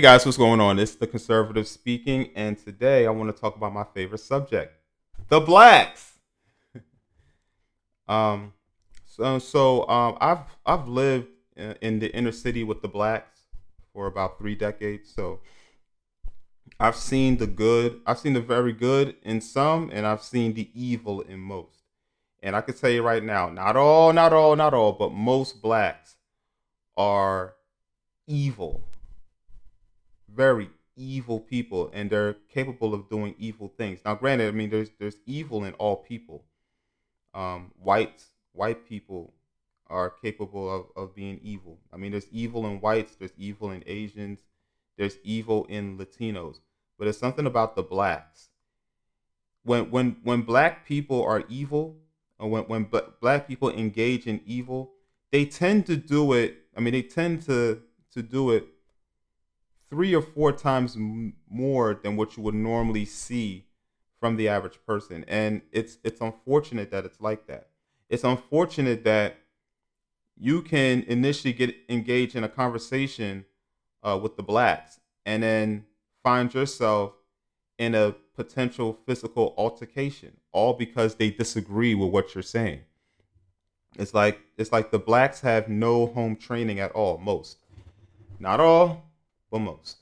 Hey guys, what's going on? It's the conservative speaking, and today I want to talk about my favorite subject, the blacks. Um, I've lived in the inner city with the blacks for about 3 decades. So I've seen the good, I've seen the very good in some, and I've seen the evil in most. And I can tell you right now, not all, but most blacks are evil, very evil people, and they're capable of doing evil things. Now, granted, I mean there's evil in all people. White people are capable of being evil. I mean, there's evil in whites, there's evil in Asians, there's evil in Latinos, but it's something about the blacks. When black people are evil, or when black people engage in evil, they tend to do it. I mean, they tend to do it 3 or 4 times more than what you would normally see from the average person, and it's unfortunate that it's like that. It's unfortunate that you can initially get engaged in a conversation with the blacks, and then find yourself in a potential physical altercation, all because they disagree with what you're saying. It's like the blacks have no home training at all. Most, not all, but most.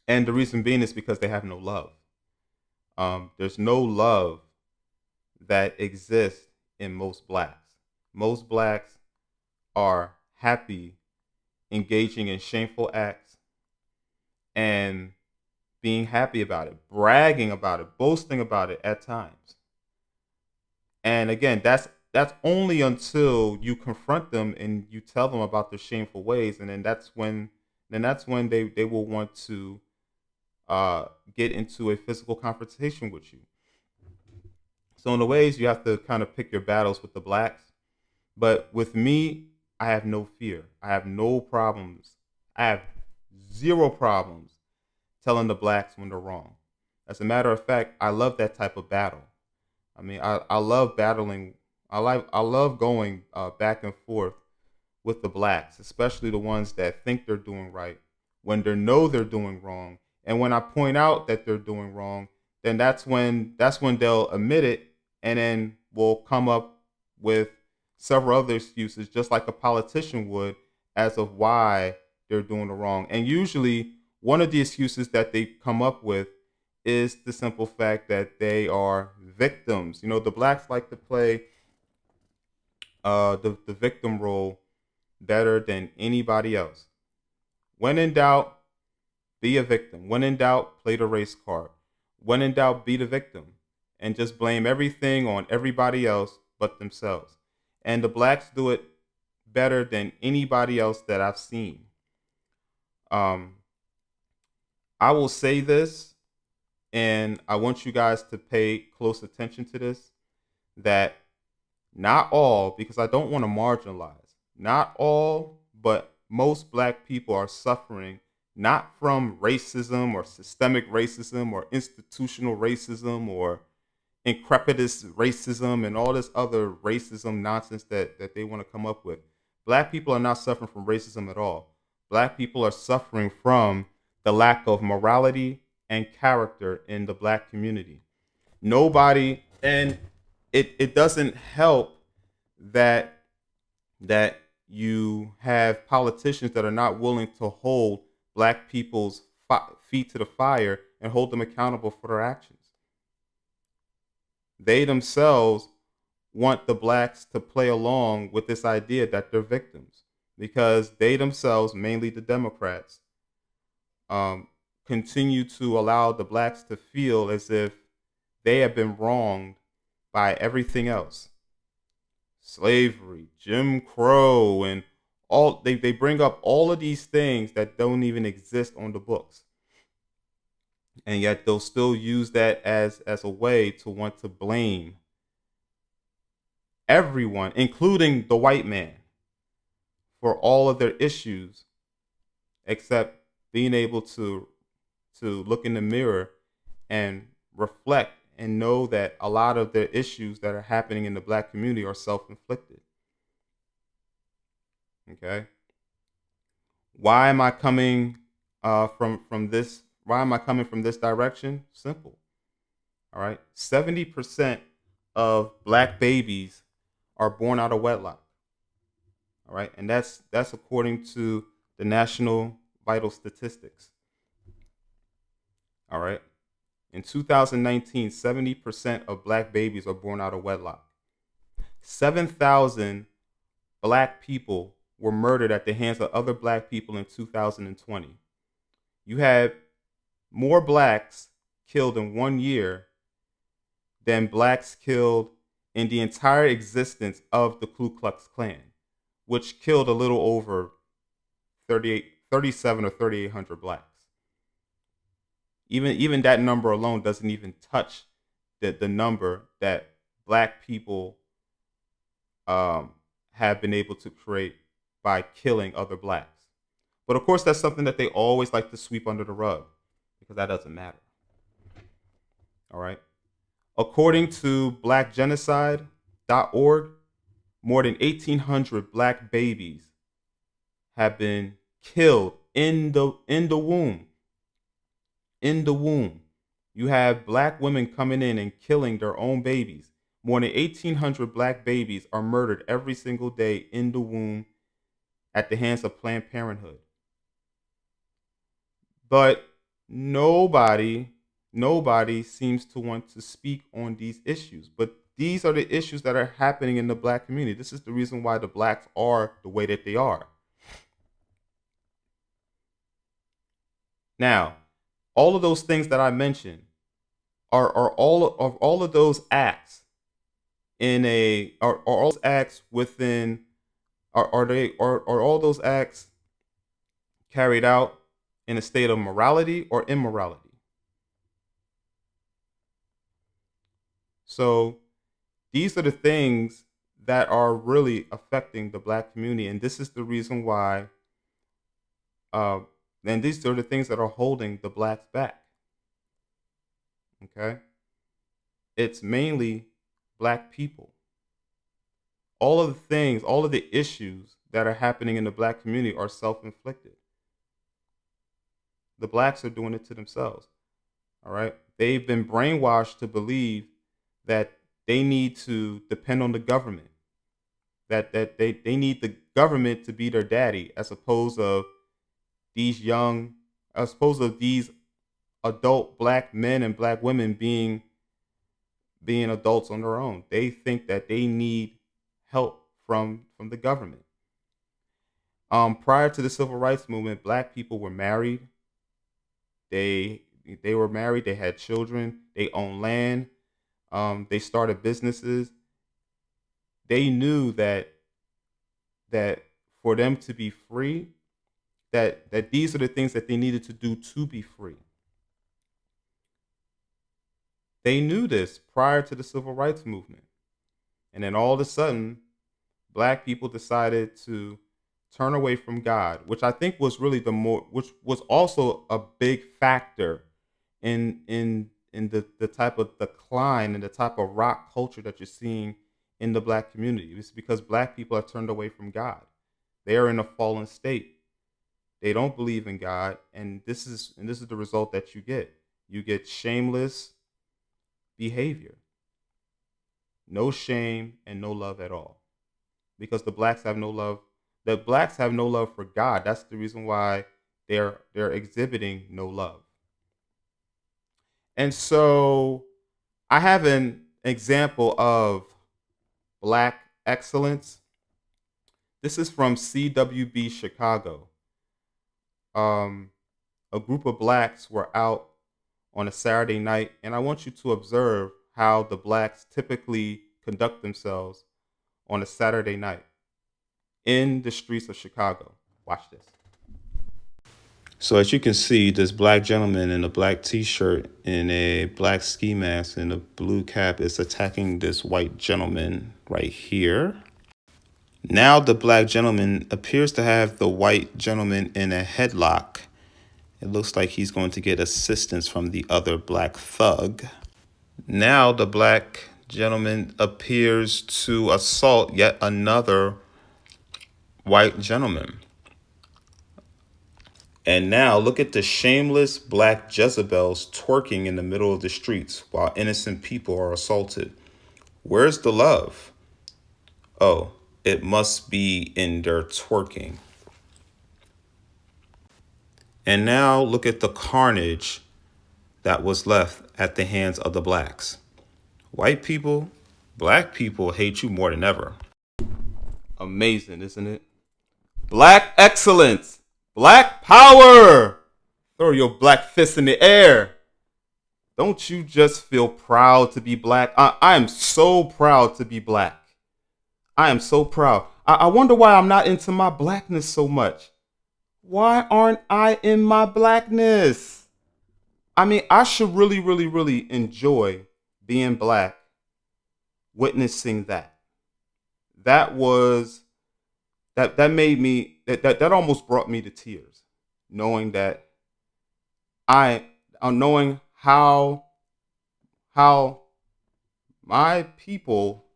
And the reason being is because they have no love. There's no love that exists in most blacks. Most blacks are happy engaging in shameful acts and being happy about it, bragging about it, boasting about it at times. And again, that's only until you confront them and you tell them about their shameful ways, and then that's when they will want to get into a physical confrontation with you. So in the ways you have to kind of pick your battles with the blacks. But with me, I have no fear. I have no problems. I have zero problems telling the blacks when they're wrong. As a matter of fact, I love that type of battle. I mean, I love battling. I love going back and forth with the blacks, especially the ones that think they're doing right when they know they're doing wrong. And when I point out that they're doing wrong, then that's when they'll admit it, and then we'll come up with several other excuses, just like a politician would, as of why they're doing the wrong. And usually, one of the excuses that they come up with is the simple fact that they are victims. You know, the blacks like to play the victim role better than anybody else. When in doubt, be a victim. When in doubt, play the race card. When in doubt, be the victim, and just blame everything on everybody else but themselves. And the blacks do it better than anybody else that I've seen. Um, I will say this, and I want you guys to pay close attention to this, that not all, because I don't want to marginalize, not all, but most black people are suffering not from racism or systemic racism or institutional racism or increpidous racism and all this other racism nonsense that they want to come up with. Black people are not suffering from racism at all. Black people are suffering from the lack of morality and character in the black community. Nobody, and it doesn't help that that you have politicians that are not willing to hold black people's feet to the fire and hold them accountable for their actions. They themselves want the blacks to play along with this idea that they're victims, because they themselves, mainly the Democrats, um, continue to allow the blacks to feel as if they have been wronged by everything else: slavery, Jim Crow, and all. They bring up all of these things that don't even exist on the books, and yet they'll still use that as a way to want to blame everyone, including the white man, for all of their issues, except being able to look in the mirror and reflect and know that a lot of the issues that are happening in the black community are self-inflicted. Okay? Why am I coming? from this. Why am I coming from this direction? Simple. All right. 70% of black babies are born out of wedlock. All right, and that's according to the National Vital Statistics. All right. In 2019, 70% of black babies are born out of wedlock. 7,000 black people were murdered at the hands of other black people in 2020. You had more blacks killed in 1 year than blacks killed in the entire existence of the Ku Klux Klan, which killed a little over 37 or 3,800 blacks. Even that number alone doesn't even touch the number that black people have been able to create by killing other blacks. But of course, that's something that they always like to sweep under the rug because that doesn't matter. All right. According to blackgenocide.org, more than 1,800 black babies have been killed in the womb. In the womb. You have black women coming in and killing their own babies. More than 1,800 black babies are murdered every single day in the womb at the hands of Planned Parenthood. But nobody seems to want to speak on these issues. But these are the issues that are happening in the black community. This is the reason why the blacks are the way that they are. Now, all of those things that I mentioned are all of those acts in a are all those acts within are all those acts carried out in a state of morality or immorality? So these are the things that are really affecting the black community, and this is the reason why. And these are the things that are holding the blacks back. Okay, it's mainly black people. All of the things, all of the issues that are happening in the black community are self-inflicted. The blacks are doing it to themselves. All right, they've been brainwashed to believe that they need to depend on the government, that they need the government to be their daddy, as opposed of these adult black men and black women being adults on their own. They think that they need help from the government. Prior to the civil rights movement, black people were married. They were married. They had children. They owned land. They started businesses. They knew that for them to be free, that these are the things that they needed to do to be free. They knew this prior to the civil rights movement. And then all of a sudden, black people decided to turn away from God, which I think was really which was also a big factor in the type of decline and the type of rock culture that you're seeing in the black community. It's because black people have turned away from God. They are in a fallen state. They don't believe in God, and this is the result that you get. You get shameless behavior. No shame and no love at all. Because the blacks have no love. The blacks have no love for God. That's the reason why they're exhibiting no love. And so I have an example of black excellence. This is from CWB Chicago. A group of blacks were out on a Saturday night, and I want you to observe how the blacks typically conduct themselves on a Saturday night in the streets of Chicago. Watch this. So as you can see, this black gentleman in a black t-shirt and a black ski mask and a blue cap is attacking this white gentleman right here. Now the black gentleman appears to have the white gentleman in a headlock. It looks like he's going to get assistance from the other black thug. Now the black gentleman appears to assault yet another white gentleman. And now look at the shameless black Jezebels twerking in the middle of the streets while innocent people are assaulted. Where's the love? Oh, it must be in their twerking. And now look at the carnage that was left at the hands of the blacks. White people, black people hate you more than ever. Amazing, isn't it? Black excellence, black power. Throw your black fist in the air. Don't you just feel proud to be black? I am so proud to be black. I am so proud. I wonder why I'm not into my blackness so much. Why aren't I in my blackness? I mean, I should really, really, really enjoy being black, witnessing that. That was that made me that almost brought me to tears, knowing that I knowing how my people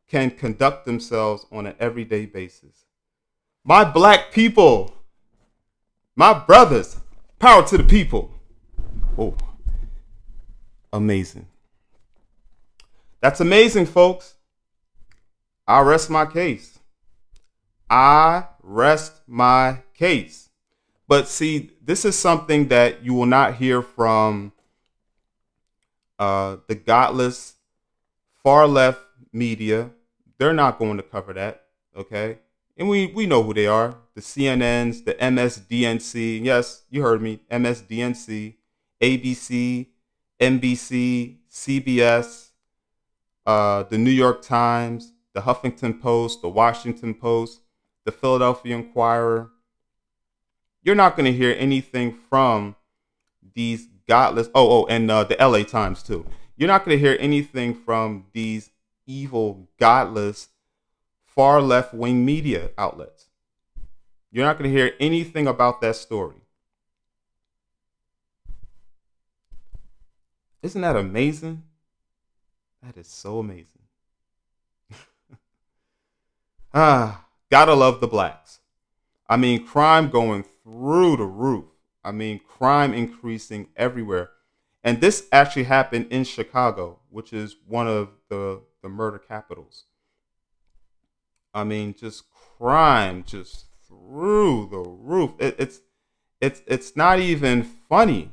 can conduct themselves on an everyday basis. My black people, my brothers, power to the people. Oh, amazing. That's amazing, folks. I rest my case. I rest my case. But see, this is something that you will not hear from the godless far left media. They're not going to cover that, okay? And we know who they are: the CNNs, the MSDNC. Yes, you heard me: MSDNC, ABC, NBC, CBS, the New York Times, the Huffington Post, the Washington Post, the Philadelphia Inquirer. You're not going to hear anything from these godless. And the LA Times too. You're not going to hear anything from these evil, godless, far left wing media outlets. You're not going to hear anything about that story. Isn't that amazing? That is so amazing. Gotta love the blacks. I mean, crime going through the roof. I mean, crime increasing everywhere. And this actually happened in Chicago, which is one of the murder capitals. I mean, just crime just through the roof. It's not even funny.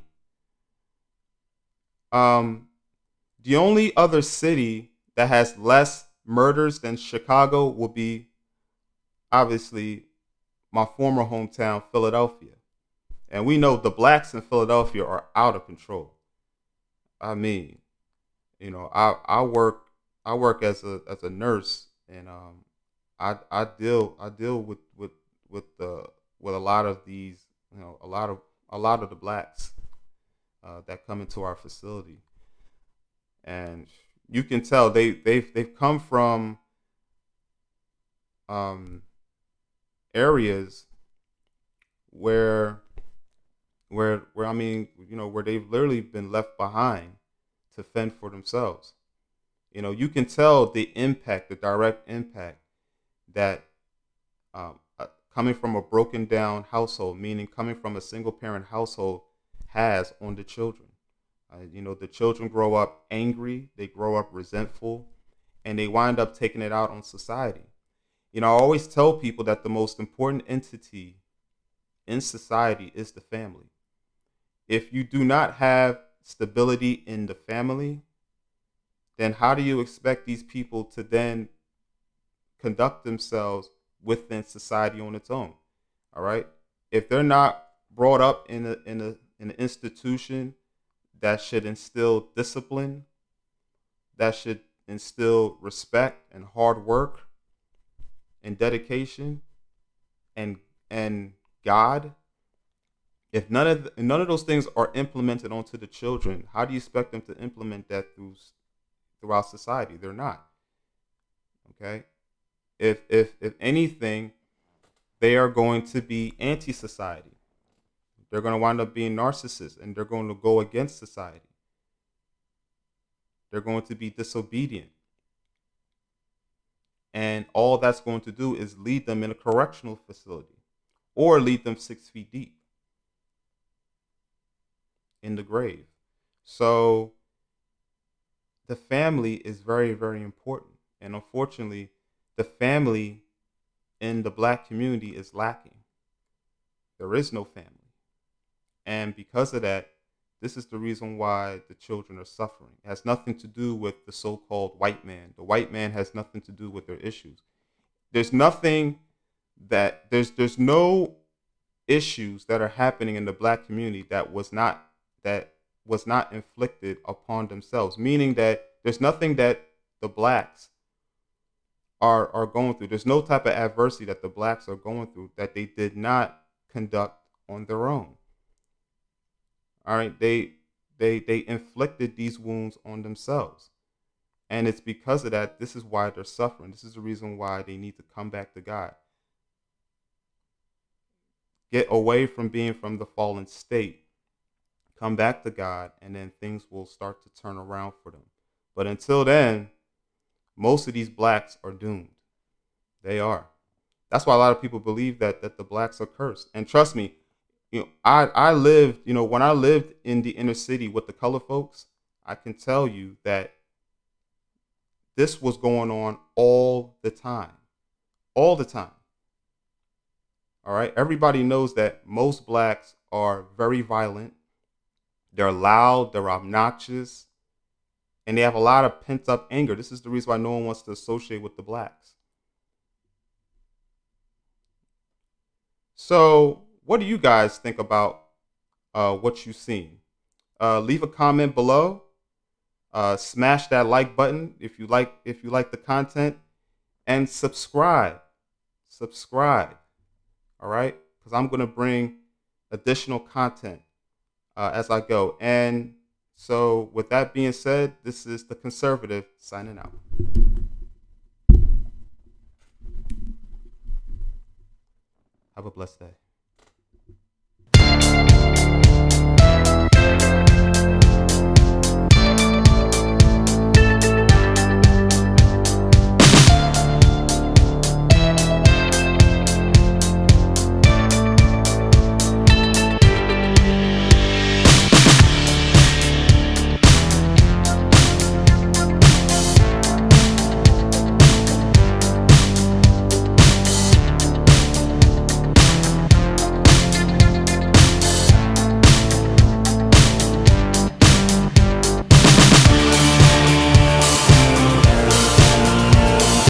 Um, the only other city that has less murders than Chicago will be obviously my former hometown, Philadelphia. And we know the blacks in Philadelphia are out of control. I mean, I work as a nurse, and I deal with the with a lot of these, a lot of the blacks that come into our facility, and you can tell they've come from um, areas where where I mean, where they've literally been left behind to fend for themselves. You can tell the impact, the direct impact that coming from a broken down household, meaning coming from a single parent household, has on the children. The children grow up angry, they grow up resentful, and they wind up taking it out on society. I always tell people that the most important entity in society is the family. If you do not have stability in the family, then how do you expect these people to then conduct themselves within society on its own? All right. If they're not brought up in an institution that should instill discipline, that should instill respect and hard work and dedication and and God, if none of those things are implemented onto the children, how do you expect them to implement that throughout society? They're not. Okay. If anything, they are going to be anti-society. They're going to wind up being narcissists, and they're going to go against society. They're going to be disobedient. And all that's going to do is lead them in a correctional facility or lead them 6 feet deep. in the grave. So the family is very, very important. And unfortunately, the family in the black community is lacking. There is no family. And because of that, this is the reason why the children are suffering. It has nothing to do with the so called white man. The white man has nothing to do with their issues. There's nothing there's no issues that are happening in the black community that was not inflicted upon themselves, meaning that there's nothing that the blacks are going through. There's no type of adversity that the blacks are going through that they did not conduct on their own. All right, they inflicted these wounds on themselves, and it's because of that. This is why they're suffering. This is the reason why they need to come back to God, get away from being from the fallen state, come back to God, and then things will start to turn around for them. But until then, most of these blacks are doomed. They are. That's why a lot of people believe that the blacks are cursed. And trust me, I lived, when I lived in the inner city with the color folks, I can tell you that this was going on all the time. All the time. All right. Everybody knows that most blacks are very violent. They're loud, they're obnoxious, and they have a lot of pent up anger. This is the reason why no one wants to associate with the blacks. So, what do you guys think about what you've seen? Leave a comment below. Smash that like button if you like the content, and subscribe. Subscribe. All right, because I'm gonna bring additional content as I go. And so, with that being said, this is the Conservative signing out. Have a blessed day.